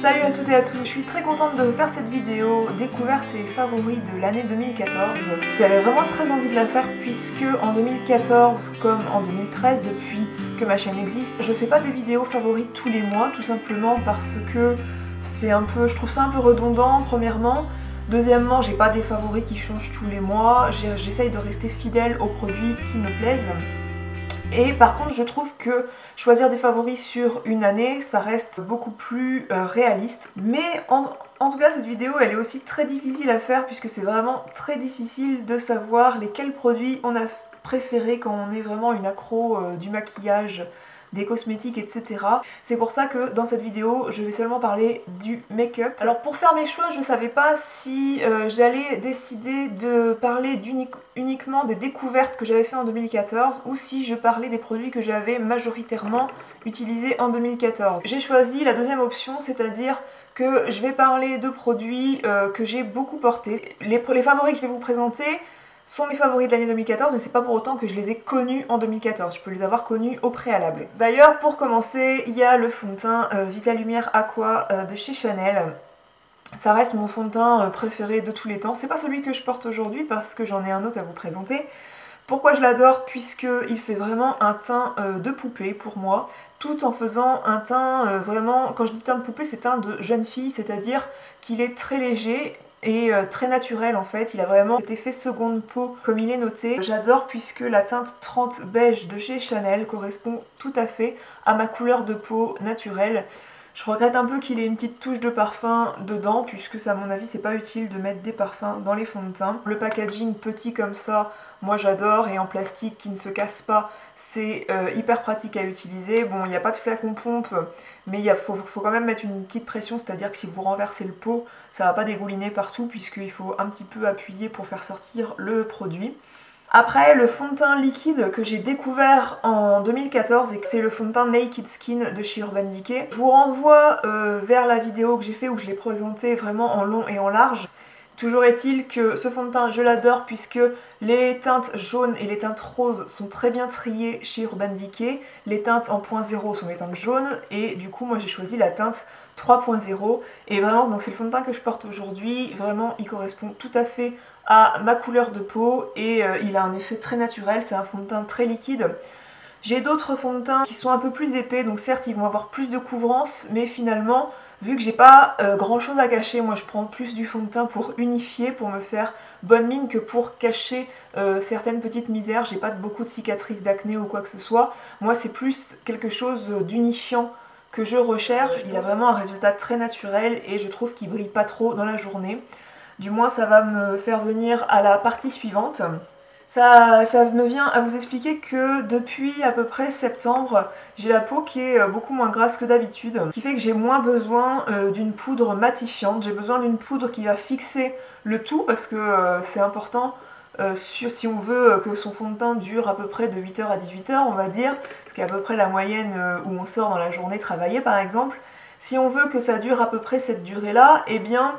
Salut à toutes et à tous, je suis très contente de vous faire cette vidéo découverte et favoris de l'année 2014. J'avais vraiment très envie de la faire puisque en 2014 comme en 2013, depuis que ma chaîne existe, je fais pas des vidéos favoris tous les mois, tout simplement parce que je trouve ça un peu redondant premièrement. Deuxièmement, j'ai pas des favoris qui changent tous les mois, j'essaye de rester fidèle aux produits qui me plaisent. Et par contre, je trouve que choisir des favoris sur une année, ça reste beaucoup plus réaliste. Mais en tout cas, cette vidéo, elle est aussi très difficile à faire puisque c'est vraiment très difficile de savoir lesquels produits on a préférés quand on est vraiment une accro du maquillage, des cosmétiques, etc. C'est pour ça que dans cette vidéo, je vais seulement parler du make-up. Alors pour faire mes choix, je savais pas si j'allais décider de parler uniquement des découvertes que j'avais fait en 2014 ou si je parlais des produits que j'avais majoritairement utilisés en 2014. J'ai choisi la deuxième option, c'est-à-dire que je vais parler de produits que j'ai beaucoup portés. Les favoris que je vais vous présenter sont mes favoris de l'année 2014, mais c'est pas pour autant que je les ai connus en 2014, je peux les avoir connus au préalable. D'ailleurs, pour commencer, il y a le fond de teint Vitalumière Aqua de chez Chanel. Ça reste mon fond de teint préféré de tous les temps. C'est pas celui que je porte aujourd'hui parce que j'en ai un autre à vous présenter. Pourquoi je l'adore? Puisqu'il fait vraiment un teint de poupée pour moi, tout en faisant un teint vraiment, quand je dis teint de poupée, c'est teint de jeune fille, c'est-à-dire qu'il est très léger et très naturel en fait, il a vraiment cet effet seconde peau comme il est noté. J'adore puisque la teinte 30 beige de chez Chanel correspond tout à fait à ma couleur de peau naturelle. Je regrette un peu qu'il ait une petite touche de parfum dedans puisque ça, à mon avis, c'est pas utile de mettre des parfums dans les fonds de teint. Le packaging petit comme ça, moi j'adore, et en plastique qui ne se casse pas, c'est hyper pratique à utiliser. Bon, il n'y a pas de flacon pompe, mais il faut quand même mettre une petite pression, c'est-à-dire que si vous renversez le pot, ça va pas dégouliner partout puisqu'il faut un petit peu appuyer pour faire sortir le produit. Après, le fond de teint liquide que j'ai découvert en 2014 et que c'est le fond de teint Naked Skin de chez Urban Decay. Je vous renvoie vers la vidéo que j'ai fait où je l'ai présenté vraiment en long et en large. Toujours est-il que ce fond de teint, je l'adore puisque les teintes jaunes et les teintes roses sont très bien triées chez Urban Decay. Les teintes en 0.0 sont les teintes jaunes et du coup moi j'ai choisi la teinte 3.0 et vraiment donc c'est le fond de teint que je porte aujourd'hui. Vraiment il correspond tout à fait à ma couleur de peau et il a un effet très naturel, c'est un fond de teint très liquide. J'ai d'autres fonds de teint qui sont un peu plus épais, donc certes ils vont avoir plus de couvrance, mais finalement, vu que j'ai pas grand chose à cacher, moi je prends plus du fond de teint pour unifier, pour me faire bonne mine que pour cacher certaines petites misères. J'ai pas beaucoup de cicatrices d'acné ou quoi que ce soit. Moi c'est plus quelque chose d'unifiant que je recherche. Il a vraiment un résultat très naturel et je trouve qu'il brille pas trop dans la journée. Du moins ça va me faire venir à la partie suivante. Ça me vient à vous expliquer que depuis à peu près septembre, j'ai la peau qui est beaucoup moins grasse que d'habitude, ce qui fait que j'ai moins besoin d'une poudre matifiante. J'ai besoin d'une poudre qui va fixer le tout parce que c'est important si on veut que son fond de teint dure à peu près de 8h à 18h, on va dire, ce qui est à peu près la moyenne où on sort dans la journée travailler par exemple. Si on veut que ça dure à peu près cette durée-là, eh bien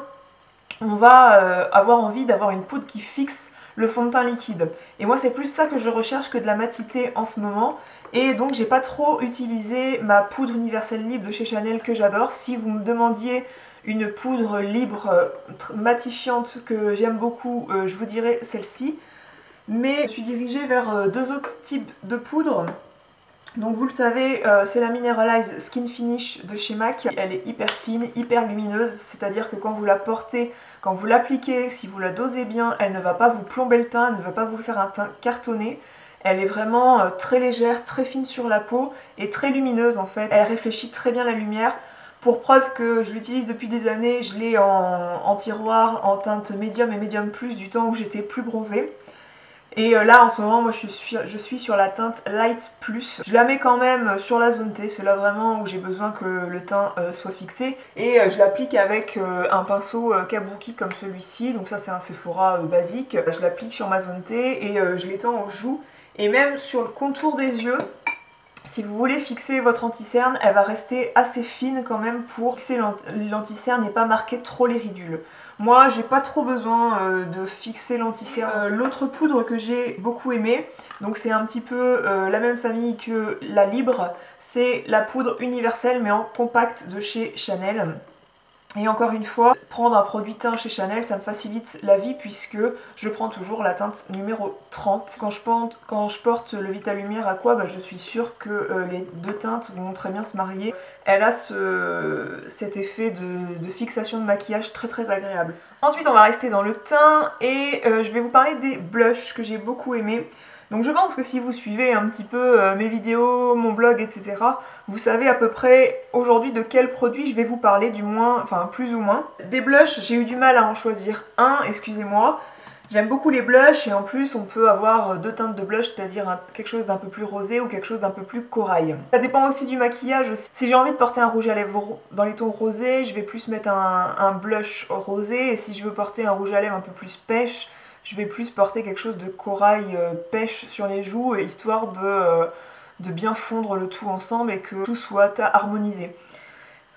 on va avoir envie d'avoir une poudre qui fixe le fond de teint liquide. Et moi c'est plus ça que je recherche que de la matité en ce moment. Et donc j'ai pas trop utilisé ma poudre universelle libre de chez Chanel que j'adore. Si vous me demandiez une poudre libre matifiante que j'aime beaucoup, je vous dirais celle-ci. Mais je suis dirigée vers deux autres types de poudres. Donc vous le savez, c'est la Mineralize Skin Finish de chez MAC. Elle est hyper fine, hyper lumineuse, c'est-à-dire que quand vous la portez, quand vous l'appliquez, si vous la dosez bien, elle ne va pas vous plomber le teint, elle ne va pas vous faire un teint cartonné. Elle est vraiment très légère, très fine sur la peau et très lumineuse en fait. Elle réfléchit très bien la lumière. Pour preuve que je l'utilise depuis des années, je l'ai en tiroir en teinte médium et médium plus du temps où j'étais plus bronzée. Et là en ce moment moi je suis sur la teinte Light Plus. Je la mets quand même sur la zone T, c'est là vraiment où j'ai besoin que le teint soit fixé. Et je l'applique avec un pinceau kabuki comme celui-ci, donc ça c'est un Sephora basique. Je l'applique sur ma zone T et je l'étends aux joues et même sur le contour des yeux. Si vous voulez fixer votre anti-cerne, elle va rester assez fine quand même pour fixer l'anti-cerne et pas marquer trop les ridules. Moi, j'ai pas trop besoin de fixer l'anti-cerne. L'autre poudre que j'ai beaucoup aimée, donc c'est un petit peu la même famille que la Libre, c'est la poudre universelle mais en compact de chez Chanel. Et encore une fois, prendre un produit teint chez Chanel, ça me facilite la vie puisque je prends toujours la teinte numéro 30. Quand je porte le Vitalumière Aqua, je suis sûre que les deux teintes vont très bien se marier. Elle a cet effet de fixation de maquillage très très agréable. Ensuite, on va rester dans le teint et je vais vous parler des blushs que j'ai beaucoup aimés. Donc je pense que si vous suivez un petit peu mes vidéos, mon blog, etc., vous savez à peu près aujourd'hui de quel produit je vais vous parler, du moins, enfin plus ou moins. Des blushs, j'ai eu du mal à en choisir un, excusez-moi. J'aime beaucoup les blushs et en plus on peut avoir deux teintes de blush, c'est-à-dire quelque chose d'un peu plus rosé ou quelque chose d'un peu plus corail. Ça dépend aussi du maquillage aussi. Si j'ai envie de porter un rouge à lèvres dans les tons rosés, je vais plus mettre un blush rosé, et si je veux porter un rouge à lèvres un peu plus pêche, je vais plus porter quelque chose de corail pêche sur les joues, histoire de bien fondre le tout ensemble et que tout soit harmonisé.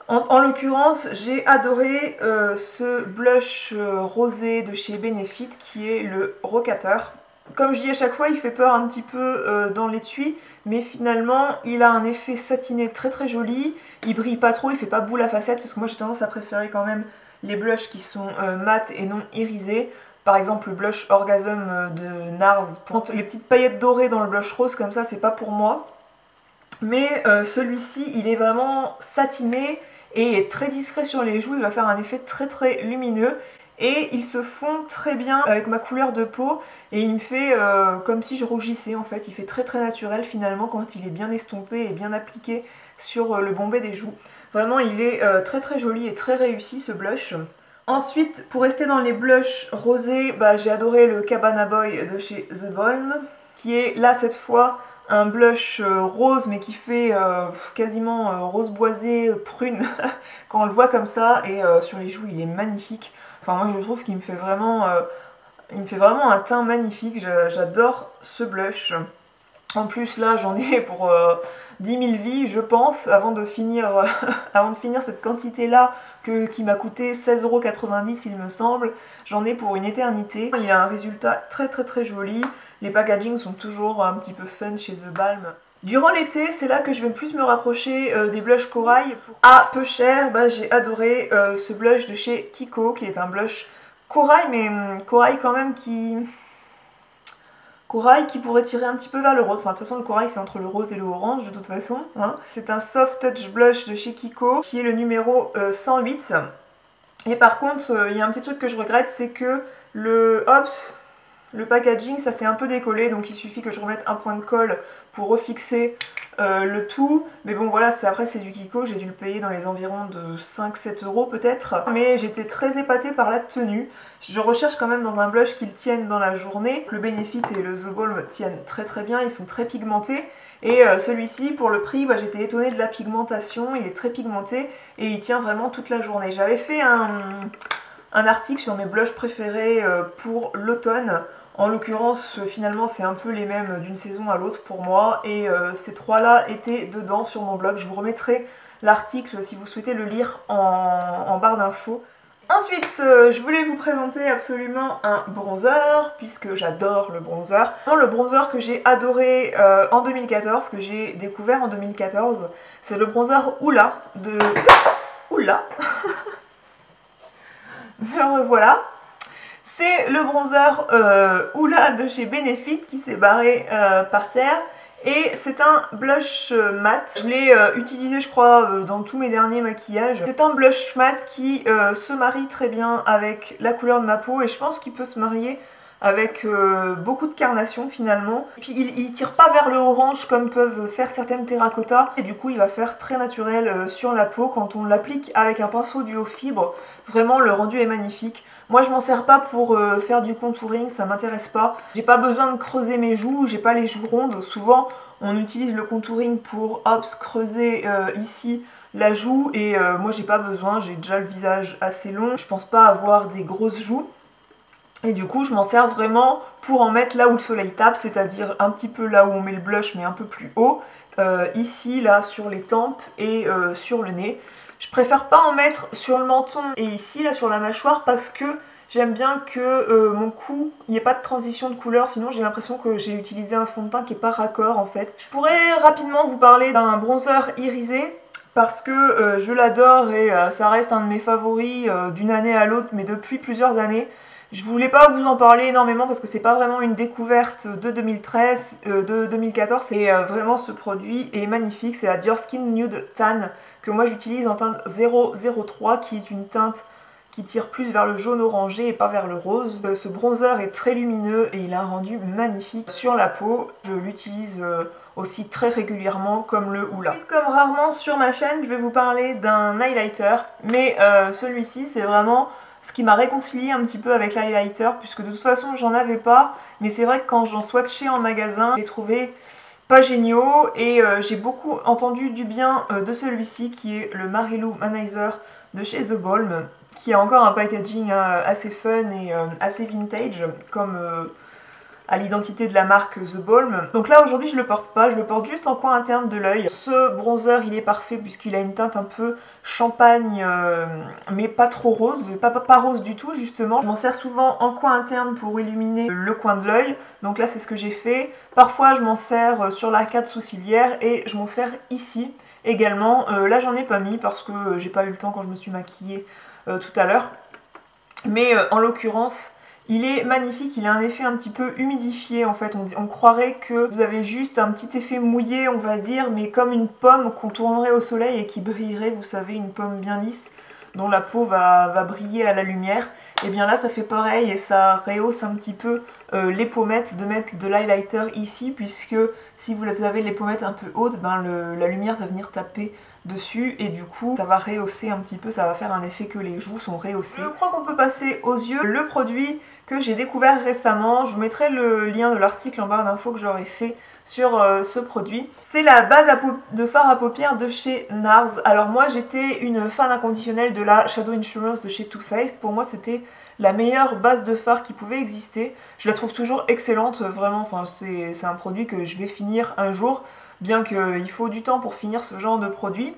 En l'occurrence, j'ai adoré ce blush rosé de chez Benefit qui est le Rocateur. Comme je dis à chaque fois, il fait peur un petit peu dans l'étui, mais finalement il a un effet satiné très très joli, il brille pas trop, il fait pas boule à facettes, parce que moi j'ai tendance à préférer quand même les blushs qui sont mat et non irisés. Par exemple le blush Orgasm de NARS, les petites paillettes dorées dans le blush rose comme ça, c'est pas pour moi. Mais celui-ci, il est vraiment satiné et est très discret sur les joues, il va faire un effet très très lumineux. Et il se fond très bien avec ma couleur de peau et il me fait comme si je rougissais en fait. Il fait très très naturel finalement quand il est bien estompé et bien appliqué sur le bombé des joues. Vraiment il est très très joli et très réussi ce blush. Ensuite, pour rester dans les blushs rosés, j'ai adoré le Cabana Boy de chez The Balm, qui est là cette fois un blush rose mais qui fait quasiment rose boisé, prune quand on le voit comme ça, et sur les joues il est magnifique. Enfin moi je trouve qu'il me fait vraiment un teint magnifique, j'adore ce blush. En plus là j'en ai pour 10 000 vies je pense avant de finir cette quantité là qui m'a coûté 16,90 € il me semble. J'en ai pour une éternité. Il a un résultat très très très joli. Les packagings sont toujours un petit peu fun chez The Balm. Durant l'été, c'est là que je vais plus me rapprocher des blushs corail. À peu cher, j'ai adoré ce blush de chez Kiko qui est un blush corail, mais corail quand même corail qui pourrait tirer un petit peu vers le rose. Enfin, de toute façon, le corail, c'est entre le rose et le orange, de toute façon. Hein. C'est un Soft Touch Blush de chez Kiko, qui est le numéro 108. Et par contre, il y a un petit truc que je regrette, c'est que le packaging, ça s'est un peu décollé, donc il suffit que je remette un point de colle pour refixer le tout. Mais bon voilà, après c'est du Kiko, j'ai dû le payer dans les environs de 5-7 € peut-être. Mais j'étais très épatée par la tenue. Je recherche quand même dans un blush qu'ils tiennent dans la journée. Le Benefit et le The Balm tiennent très très bien, ils sont très pigmentés. Et celui-ci, pour le prix, j'étais étonnée de la pigmentation, il est très pigmenté et il tient vraiment toute la journée. J'avais fait un article sur mes blushs préférés pour l'automne. En l'occurrence, finalement, c'est un peu les mêmes d'une saison à l'autre pour moi. Et ces trois-là étaient dedans sur mon blog. Je vous remettrai l'article si vous souhaitez le lire en barre d'infos. Ensuite, je voulais vous présenter absolument un bronzer, puisque j'adore le bronzer. Le bronzer que j'ai adoré en 2014, que j'ai découvert en 2014, c'est le bronzer Hoola de... Hoola. Me revoilà. C'est le bronzer Hoola de chez Benefit qui s'est barré par terre. Et c'est un blush mat. Je l'ai utilisé je crois dans tous mes derniers maquillages. C'est un blush mat qui se marie très bien avec la couleur de ma peau. Et je pense qu'il peut se marier avec beaucoup de carnation finalement. Et puis il tire pas vers le orange comme peuvent faire certaines terracotta. Et du coup il va faire très naturel sur la peau quand on l'applique avec un pinceau duo fibre. Vraiment le rendu est magnifique. Moi je m'en sers pas pour faire du contouring, ça m'intéresse pas. J'ai pas besoin de creuser mes joues, j'ai pas les joues rondes. Souvent on utilise le contouring pour creuser ici la joue et moi j'ai pas besoin, j'ai déjà le visage assez long. Je pense pas avoir des grosses joues. Et du coup je m'en sers vraiment pour en mettre là où le soleil tape, c'est-à-dire un petit peu là où on met le blush mais un peu plus haut, ici là sur les tempes et sur le nez. Je préfère pas en mettre sur le menton et ici là sur la mâchoire parce que j'aime bien que mon cou, il n'y ait pas de transition de couleur, sinon j'ai l'impression que j'ai utilisé un fond de teint qui est pas raccord en fait. Je pourrais rapidement vous parler d'un bronzer irisé parce que je l'adore et ça reste un de mes favoris d'une année à l'autre, mais depuis plusieurs années. Je voulais pas vous en parler énormément parce que c'est pas vraiment une découverte de 2013, de 2014, c'est vraiment ce produit est magnifique, c'est la Dior Skin Nude Tan que moi j'utilise en teinte 003 qui est une teinte qui tire plus vers le jaune orangé et pas vers le rose. Ce bronzer est très lumineux et il a un rendu magnifique sur la peau. Je l'utilise aussi très régulièrement comme le Hoola. Ensuite, comme rarement sur ma chaîne, je vais vous parler d'un highlighter, mais celui-ci c'est vraiment ce qui m'a réconcilié un petit peu avec l'highlighter, puisque de toute façon j'en avais pas, mais c'est vrai que quand j'en swatchais en magasin, je les trouvais pas géniaux, et j'ai beaucoup entendu du bien de celui-ci qui est le Marilou Manizer de chez The Balm, qui a encore un packaging assez fun et assez vintage, comme à l'identité de la marque The Balm. Donc là aujourd'hui je le porte pas, je le porte juste en coin interne de l'œil. Ce bronzer il est parfait puisqu'il a une teinte un peu champagne mais pas trop rose, pas rose du tout justement. Je m'en sers souvent en coin interne pour illuminer le coin de l'œil, donc là c'est ce que j'ai fait. Parfois je m'en sers sur l'arcade sourcilière et je m'en sers ici également. Là j'en ai pas mis parce que j'ai pas eu le temps quand je me suis maquillée tout à l'heure, mais en l'occurrence il est magnifique, il a un effet un petit peu humidifié en fait, on croirait que vous avez juste un petit effet mouillé on va dire, mais comme une pomme qu'on tournerait au soleil et qui brillerait, vous savez, une pomme bien lisse dont la peau va briller à la lumière. Et bien là ça fait pareil et ça rehausse un petit peu les pommettes de mettre de l'highlighter ici, puisque si vous avez les pommettes un peu hautes, ben la lumière va venir taper dessus et du coup ça va rehausser un petit peu, ça va faire un effet que les joues sont rehaussées. Je crois qu'on peut passer aux yeux. Le produit que j'ai découvert récemment, je vous mettrai le lien de l'article en barre d'infos que j'aurais fait sur ce produit. C'est la base de fard à paupières de chez NARS. Alors moi j'étais une fan inconditionnelle de la Shadow Insurance de chez Too Faced. Pour moi c'était la meilleure base de fard qui pouvait exister. Je la trouve toujours excellente, vraiment, enfin c'est un produit que je vais finir un jour, bien qu'il faut du temps pour finir ce genre de produit,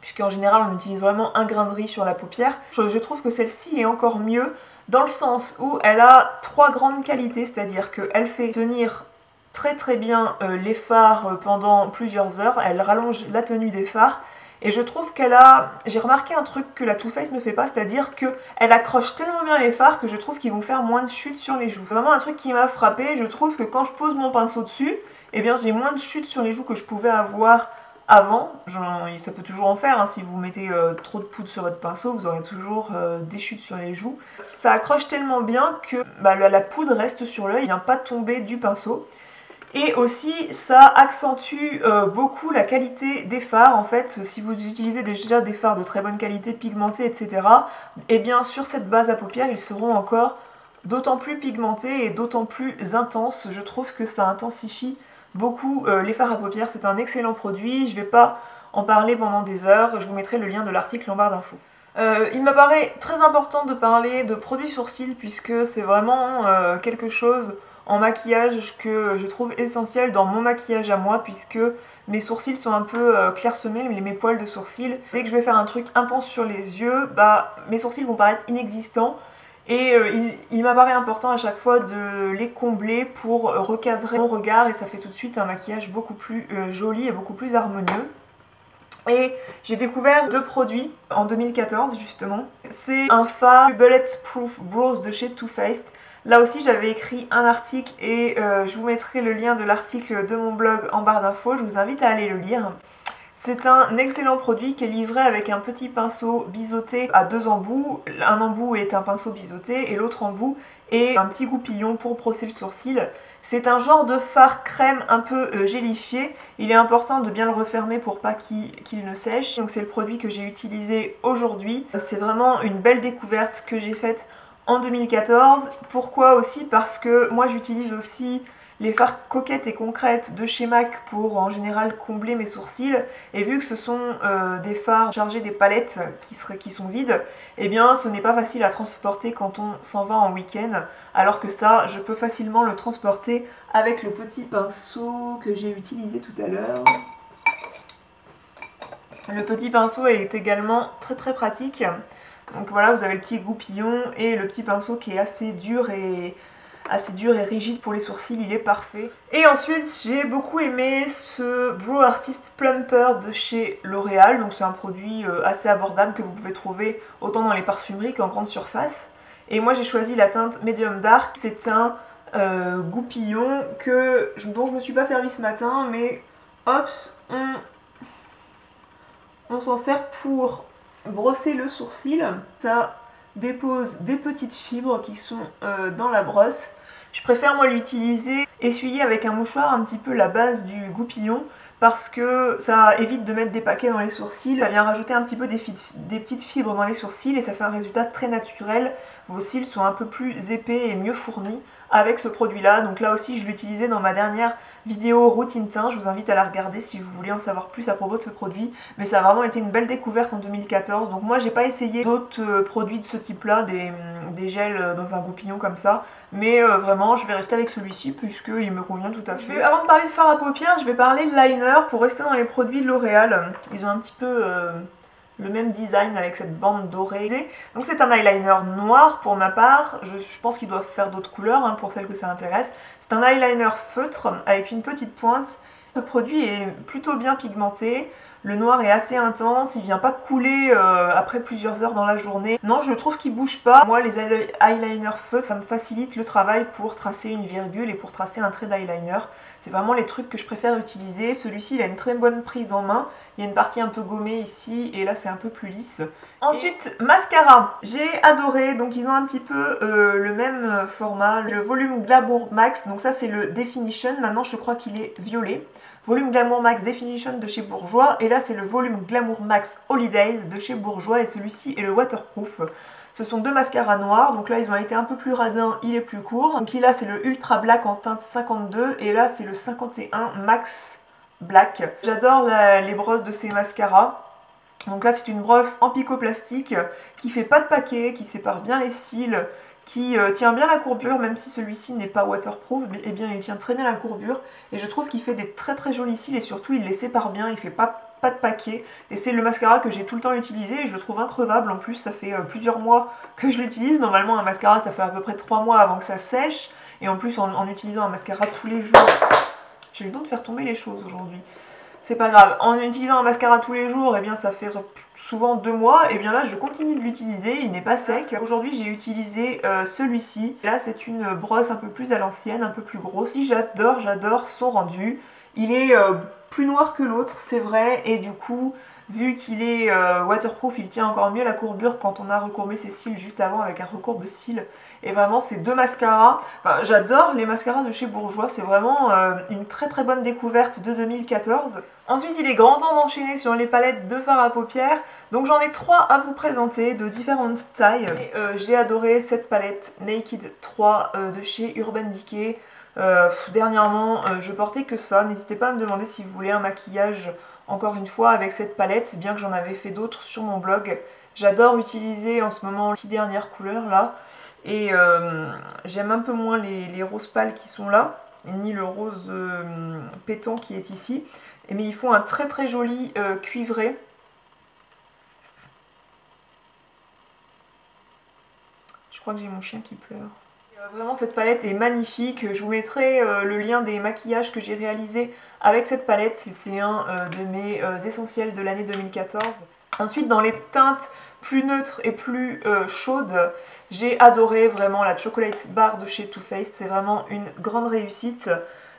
puisqu'en général on utilise vraiment un grain de riz sur la paupière. Je trouve que celle-ci est encore mieux, dans le sens où elle a trois grandes qualités, c'est-à-dire qu'elle fait tenir très bien les fards pendant plusieurs heures, elle rallonge la tenue des fards, et je trouve qu'elle a... J'ai remarqué un truc que la Too Faced ne fait pas, c'est-à-dire qu'elle accroche tellement bien les fards que je trouve qu'ils vont faire moins de chutes sur les joues. C'est vraiment un truc qui m'a frappé, je trouve que quand je pose mon pinceau dessus, eh bien j'ai moins de chutes sur les joues que je pouvais avoir avant. Ça peut toujours en faire, hein. Si vous mettez trop de poudre sur votre pinceau, vous aurez toujours des chutes sur les joues. Ça accroche tellement bien que la poudre reste sur l'œil, il ne vient pas tomber du pinceau. Et aussi ça accentue beaucoup la qualité des fards. En fait, si vous utilisez déjà des fards de très bonne qualité, pigmentés, etc., et bien sur cette base à paupières ils seront encore d'autant plus pigmentés et d'autant plus intenses. Je trouve que ça intensifie beaucoup les fards à paupières. C'est un excellent produit, je ne vais pas en parler pendant des heures, je vous mettrai le lien de l'article en barre d'infos. Il m'apparaît très important de parler de produits sourcils puisque c'est vraiment quelque chose en maquillage que je trouve essentiel dans mon maquillage à moi, puisque mes sourcils sont un peu clairsemés, mes poils de sourcils. Dès que je vais faire un truc intense sur les yeux, mes sourcils vont paraître inexistants. Et il m'apparaît important à chaque fois de les combler pour recadrer mon regard, et ça fait tout de suite un maquillage beaucoup plus joli et beaucoup plus harmonieux. Et j'ai découvert deux produits en 2014 justement. C'est un fard Bulletproof Brows de chez Too Faced. Là aussi j'avais écrit un article et je vous mettrai le lien de l'article de mon blog en barre d'infos, je vous invite à aller le lire. C'est un excellent produit qui est livré avec un petit pinceau biseauté à deux embouts. Un embout est un pinceau biseauté et l'autre embout est un petit goupillon pour brosser le sourcil. C'est un genre de fard crème un peu gélifié. Il est important de bien le refermer pour pas qu'il ne sèche. Donc c'est le produit que j'ai utilisé aujourd'hui. C'est vraiment une belle découverte que j'ai faite en 2014. Pourquoi aussi? Parce que moi j'utilise aussi les fards coquettes et concrètes de chez MAC pour en général combler mes sourcils, et vu que ce sont des fards chargés des palettes qui sont vides, eh bien ce n'est pas facile à transporter quand on s'en va en week-end, alors que ça je peux facilement le transporter avec le petit pinceau que j'ai utilisé tout à l'heure. Le petit pinceau est également très pratique. Donc voilà, vous avez le petit goupillon et le petit pinceau qui est assez dur et assez dur et rigide pour les sourcils, il est parfait. Et ensuite j'ai beaucoup aimé ce Brow Artist Plumper de chez L'Oréal, donc c'est un produit assez abordable que vous pouvez trouver autant dans les parfumeries qu'en grande surface. Et moi j'ai choisi la teinte Medium Dark, c'est un goupillon dont je me suis pas servi ce matin, mais hop, on s'en sert pour brosser le sourcil. Ça dépose des petites fibres qui sont dans la brosse. Je préfère moi l'utiliser essuyer avec un mouchoir un petit peu la base du goupillon parce que ça évite de mettre des paquets dans les sourcils. Ça vient rajouter un petit peu des petites fibres dans les sourcils et ça fait un résultat très naturel. Vos cils sont un peu plus épais et mieux fournis avec ce produit là. Donc là aussi je l'utilisais dans ma dernière vidéo routine teint, je vous invite à la regarder si vous voulez en savoir plus à propos de ce produit, mais ça a vraiment été une belle découverte en 2014. Donc moi j'ai pas essayé d'autres produits de ce type là, des gels dans un goupillon comme ça, mais vraiment je vais rester avec celui-ci puisqu'il me convient tout à fait. Avant de parler de fard à paupières, je vais parler de liner pour rester dans les produits de L'Oréal. Ils ont un petit peu le même design avec cette bande dorée. Donc c'est un eyeliner noir pour ma part, je pense qu'ils doivent faire d'autres couleurs hein, pour celles que ça intéresse. C'est un eyeliner feutre avec une petite pointe. Ce produit est plutôt bien pigmenté, le noir est assez intense, il vient pas couler après plusieurs heures dans la journée. Non, je trouve qu'il bouge pas. Moi les eyeliners feutres, ça me facilite le travail pour tracer une virgule et pour tracer un trait d'eyeliner. C'est vraiment les trucs que je préfère utiliser. Celui-ci il a une très bonne prise en main. Il y a une partie un peu gommée ici et là c'est un peu plus lisse. Ensuite, mascara. J'ai adoré, donc ils ont un petit peu le même format, le volume Glamour Max. Donc ça c'est le Definition, maintenant je crois qu'il est violet. Volume Glamour Max Definition de chez Bourjois et là c'est le volume Glamour Max Holidays de chez Bourjois et celui-ci est le waterproof. Ce sont deux mascaras noirs, donc là ils ont été un peu plus radins, il est plus court. Donc là c'est le Ultra Black en teinte 52 et là c'est le 51 Max Black. J'adore les brosses de ces mascaras. Donc là c'est une brosse en picoplastique qui fait pas de paquet, qui sépare bien les cils, qui tient bien la courbure, même si celui-ci n'est pas waterproof, mais eh bien il tient très bien la courbure et je trouve qu'il fait des très très jolis cils et surtout il les sépare bien, il fait pas de paquet et c'est le mascara que j'ai tout le temps utilisé et je le trouve increvable. En plus ça fait plusieurs mois que je l'utilise. Normalement un mascara ça fait à peu près 3 mois avant que ça sèche et en plus en utilisant un mascara tous les jours, j'ai le don de faire tomber les choses aujourd'hui. C'est pas grave, en utilisant un mascara tous les jours, eh bien ça fait souvent 2 mois, et bien là je continue de l'utiliser, il n'est pas sec. Aujourd'hui j'ai utilisé celui-ci, là c'est une brosse un peu plus à l'ancienne, un peu plus grosse. J'adore son rendu, il est plus noir que l'autre, c'est vrai, et du coup, vu qu'il est waterproof, il tient encore mieux la courbure quand on a recourbé ses cils juste avant avec un recourbe-cils. Et vraiment, ces deux mascaras, enfin, j'adore les mascaras de chez Bourjois, c'est vraiment une très très bonne découverte de 2014. Ensuite, il est grand temps d'enchaîner sur les palettes de fard à paupières. Donc j'en ai 3 à vous présenter de différentes tailles. J'ai adoré cette palette Naked 3 de chez Urban Decay. Dernièrement, je portais que ça. N'hésitez pas à me demander si vous voulez un maquillage encore une fois avec cette palette, bien que j'en avais fait d'autres sur mon blog. J'adore utiliser en ce moment les 6 dernières couleurs là. Et j'aime un peu moins les roses pâles qui sont là, ni le rose pétant qui est ici. Mais ils font un très très joli cuivré. Je crois que j'ai mon chien qui pleure. Vraiment cette palette est magnifique, je vous mettrai le lien des maquillages que j'ai réalisés avec cette palette, c'est un de mes essentiels de l'année 2014. Ensuite dans les teintes plus neutres et plus chaudes, j'ai adoré vraiment la Chocolate Bar de chez Too Faced, c'est vraiment une grande réussite.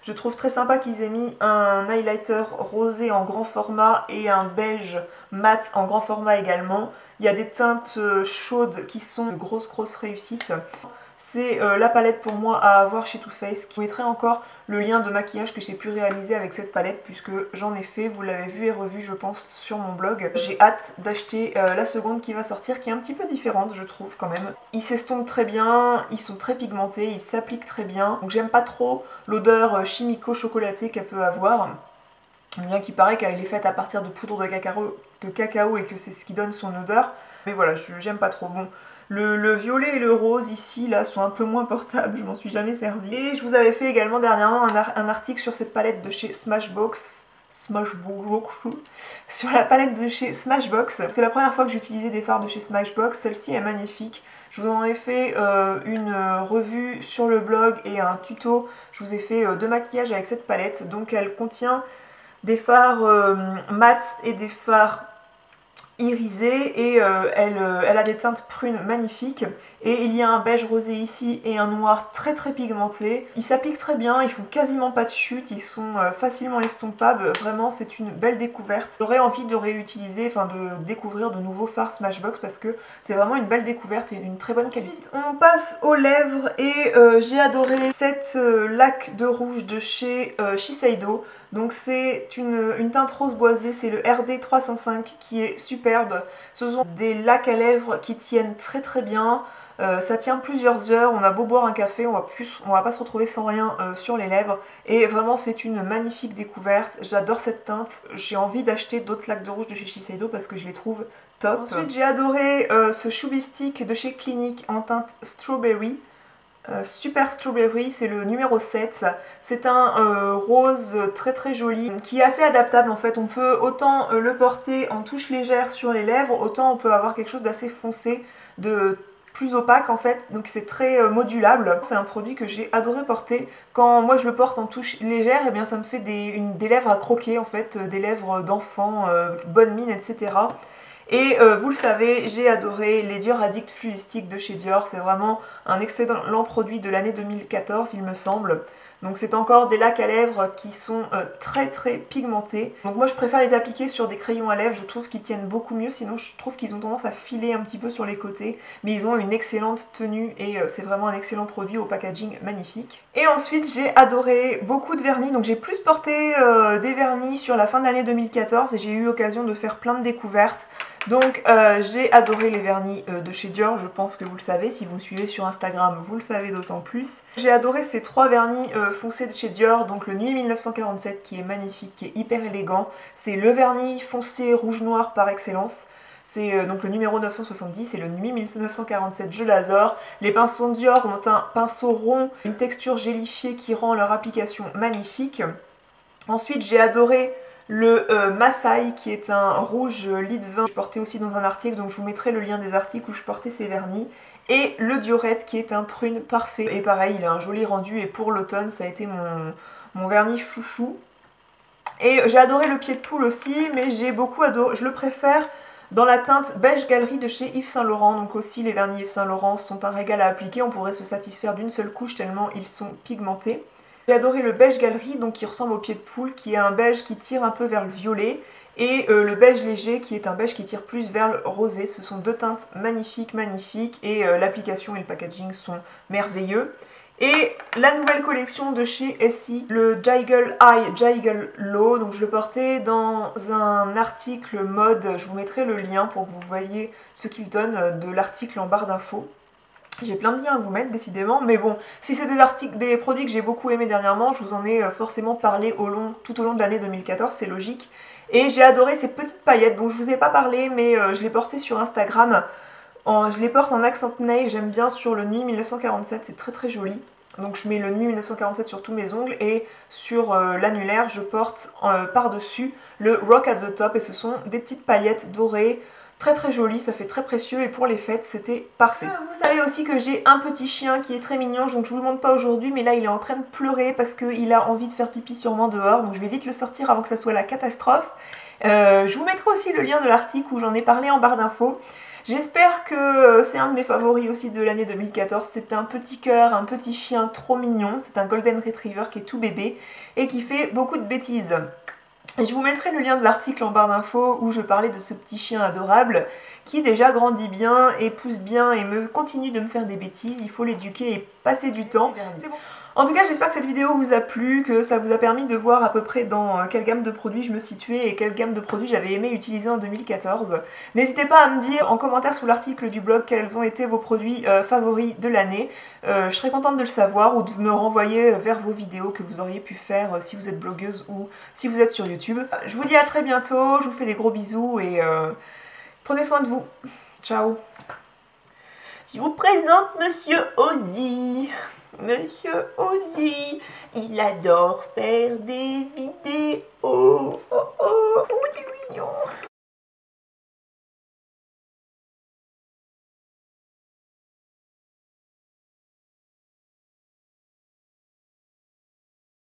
Je trouve très sympa qu'ils aient mis un highlighter rosé en grand format et un beige mat en grand format également. Il y a des teintes chaudes qui sont de grosses réussites. C'est la palette pour moi à avoir chez Too Faced. Je vous mettrai encore le lien de maquillage que j'ai pu réaliser avec cette palette puisque j'en ai fait, vous l'avez vu et revu je pense sur mon blog. J'ai hâte d'acheter la seconde qui va sortir, qui est un petit peu différente je trouve quand même. Ils s'estompent très bien, ils sont très pigmentés, ils s'appliquent très bien. Donc j'aime pas trop l'odeur chimico-chocolatée qu'elle peut avoir. Bien qu'il paraît qu'elle est faite à partir de poudre de cacao et que c'est ce qui donne son odeur. Mais voilà, j'aime pas trop. Bon, le violet et le rose ici, là, sont un peu moins portables, je m'en suis jamais servi. Et je vous avais fait également dernièrement un article sur cette palette de chez Smashbox, Smashbox sur la palette de chez Smashbox. C'est la première fois que j'utilisais des fards de chez Smashbox. Celle-ci est magnifique. Je vous en ai fait une revue sur le blog et un tuto. Je vous ai fait 2 maquillages avec cette palette. Donc elle contient des fards mat et des fards irisés et elle a des teintes prunes magnifiques. Et il y a un beige rosé ici et un noir très pigmenté. Ils s'appliquent très bien, ils font quasiment pas de chute, ils sont facilement estompables. Vraiment c'est une belle découverte. J'aurais envie de réutiliser, enfin de découvrir de nouveaux fards Smashbox parce que c'est vraiment une belle découverte et d'une très bonne qualité. Ensuite, on passe aux lèvres et j'ai adoré cette laque de rouge de chez Shiseido. Donc c'est une teinte rose boisée, c'est le RD 305 qui est superbe. Ce sont des lacs à lèvres qui tiennent très bien. Ça tient plusieurs heures, on a beau boire un café, on va pas se retrouver sans rien sur les lèvres. Et vraiment c'est une magnifique découverte, j'adore cette teinte. J'ai envie d'acheter d'autres lacs de rouge de chez Shiseido parce que je les trouve top. Ensuite j'ai adoré ce Chubby Stick de chez Clinique en teinte Strawberry. Super Strawberry, c'est le numéro 7. C'est un rose très joli qui est assez adaptable en fait. On peut autant le porter en touche légère sur les lèvres, autant on peut avoir quelque chose d'assez foncé, de plus opaque en fait, donc c'est très modulable. C'est un produit que j'ai adoré porter. Quand moi je le porte en touche légère, et bien ça me fait des lèvres à croquer en fait, des lèvres d'enfant, bonne mine, etc. Et vous le savez, j'ai adoré les Dior Addict Fluid Stick de chez Dior. C'est vraiment un excellent produit de l'année 2014 il me semble. Donc c'est encore des lacs à lèvres qui sont très pigmentés. Donc moi je préfère les appliquer sur des crayons à lèvres, je trouve qu'ils tiennent beaucoup mieux. Sinon je trouve qu'ils ont tendance à filer un petit peu sur les côtés. Mais ils ont une excellente tenue et c'est vraiment un excellent produit au packaging magnifique. Et ensuite j'ai adoré beaucoup de vernis. Donc j'ai plus porté des vernis sur la fin de l'année 2014 et j'ai eu l'occasion de faire plein de découvertes. Donc j'ai adoré les vernis de chez Dior, je pense que vous le savez, si vous me suivez sur Instagram vous le savez d'autant plus. J'ai adoré ces 3 vernis foncés de chez Dior, donc le Nuit 1947 qui est magnifique, qui est hyper élégant. C'est le vernis foncé rouge noir par excellence. C'est donc le numéro 970 et le Nuit 1947, je l'adore. Les pinceaux Dior ont un pinceau rond, une texture gélifiée qui rend leur application magnifique. Ensuite j'ai adoré le Masai qui est un rouge lit de vin, je portais aussi dans un article, donc je vous mettrai le lien des articles où je portais ces vernis. Et le Diorette qui est un prune parfait, et pareil il a un joli rendu et pour l'automne ça a été mon vernis chouchou. Et j'ai adoré le pied de poule aussi, mais j'ai beaucoup adoré, je le préfère dans la teinte beige galerie de chez Yves Saint Laurent. Donc aussi les vernis Yves Saint Laurent sont un régal à appliquer, on pourrait se satisfaire d'une seule couche tellement ils sont pigmentés. J'ai adoré le beige galerie, donc qui ressemble au pied de poule, qui est un beige qui tire un peu vers le violet, et le beige léger qui est un beige qui tire plus vers le rosé. Ce sont 2 teintes magnifiques, et l'application et le packaging sont merveilleux. Et la nouvelle collection de chez Essie, le Jiggle High, Jiggle Low, donc je le portais dans un article mode, je vous mettrai le lien pour que vous voyez ce qu'il donne de l'article en barre d'infos. J'ai plein de liens à vous mettre décidément, mais bon, si c'est des produits que j'ai beaucoup aimés dernièrement, je vous en ai forcément parlé tout au long de l'année 2014, c'est logique. Et j'ai adoré ces petites paillettes dont je vous ai pas parlé, mais je les portais sur Instagram. Je les porte en accent nail, j'aime bien sur le Nuit 1947, c'est très joli. Donc je mets le Nuit 1947 sur tous mes ongles et sur l'annulaire je porte par-dessus le Rock at the Top et ce sont des petites paillettes dorées. Très joli, ça fait très précieux et pour les fêtes c'était parfait. Vous savez aussi que j'ai un petit chien qui est très mignon, donc je vous le montre pas aujourd'hui mais là il est en train de pleurer parce qu'il a envie de faire pipi sûrement dehors, donc je vais vite le sortir avant que ça soit la catastrophe. Je vous mettrai aussi le lien de l'article où j'en ai parlé en barre d'infos. J'espère que c'est un de mes favoris aussi de l'année 2014, c'est un petit cœur, un petit chien trop mignon, c'est un Golden Retriever qui est tout bébé et qui fait beaucoup de bêtises. Je vous mettrai le lien de l'article en barre d'infos où je parlais de ce petit chien adorable qui déjà grandit bien et pousse bien et continue de me faire des bêtises. Il faut l'éduquer et passer du temps. C'est bon. En tout cas, j'espère que cette vidéo vous a plu, que ça vous a permis de voir à peu près dans quelle gamme de produits je me situais et quelle gamme de produits j'avais aimé utiliser en 2014. N'hésitez pas à me dire en commentaire sous l'article du blog quels ont été vos produits favoris de l'année. Je serais contente de le savoir ou de me renvoyer vers vos vidéos que vous auriez pu faire si vous êtes blogueuse ou si vous êtes sur YouTube. Je vous dis à très bientôt, je vous fais des gros bisous et prenez soin de vous. Ciao. Je vous présente Monsieur Ozzy. Monsieur Ozzy, il adore faire des vidéos. Oh, oh, oh, il est mignon.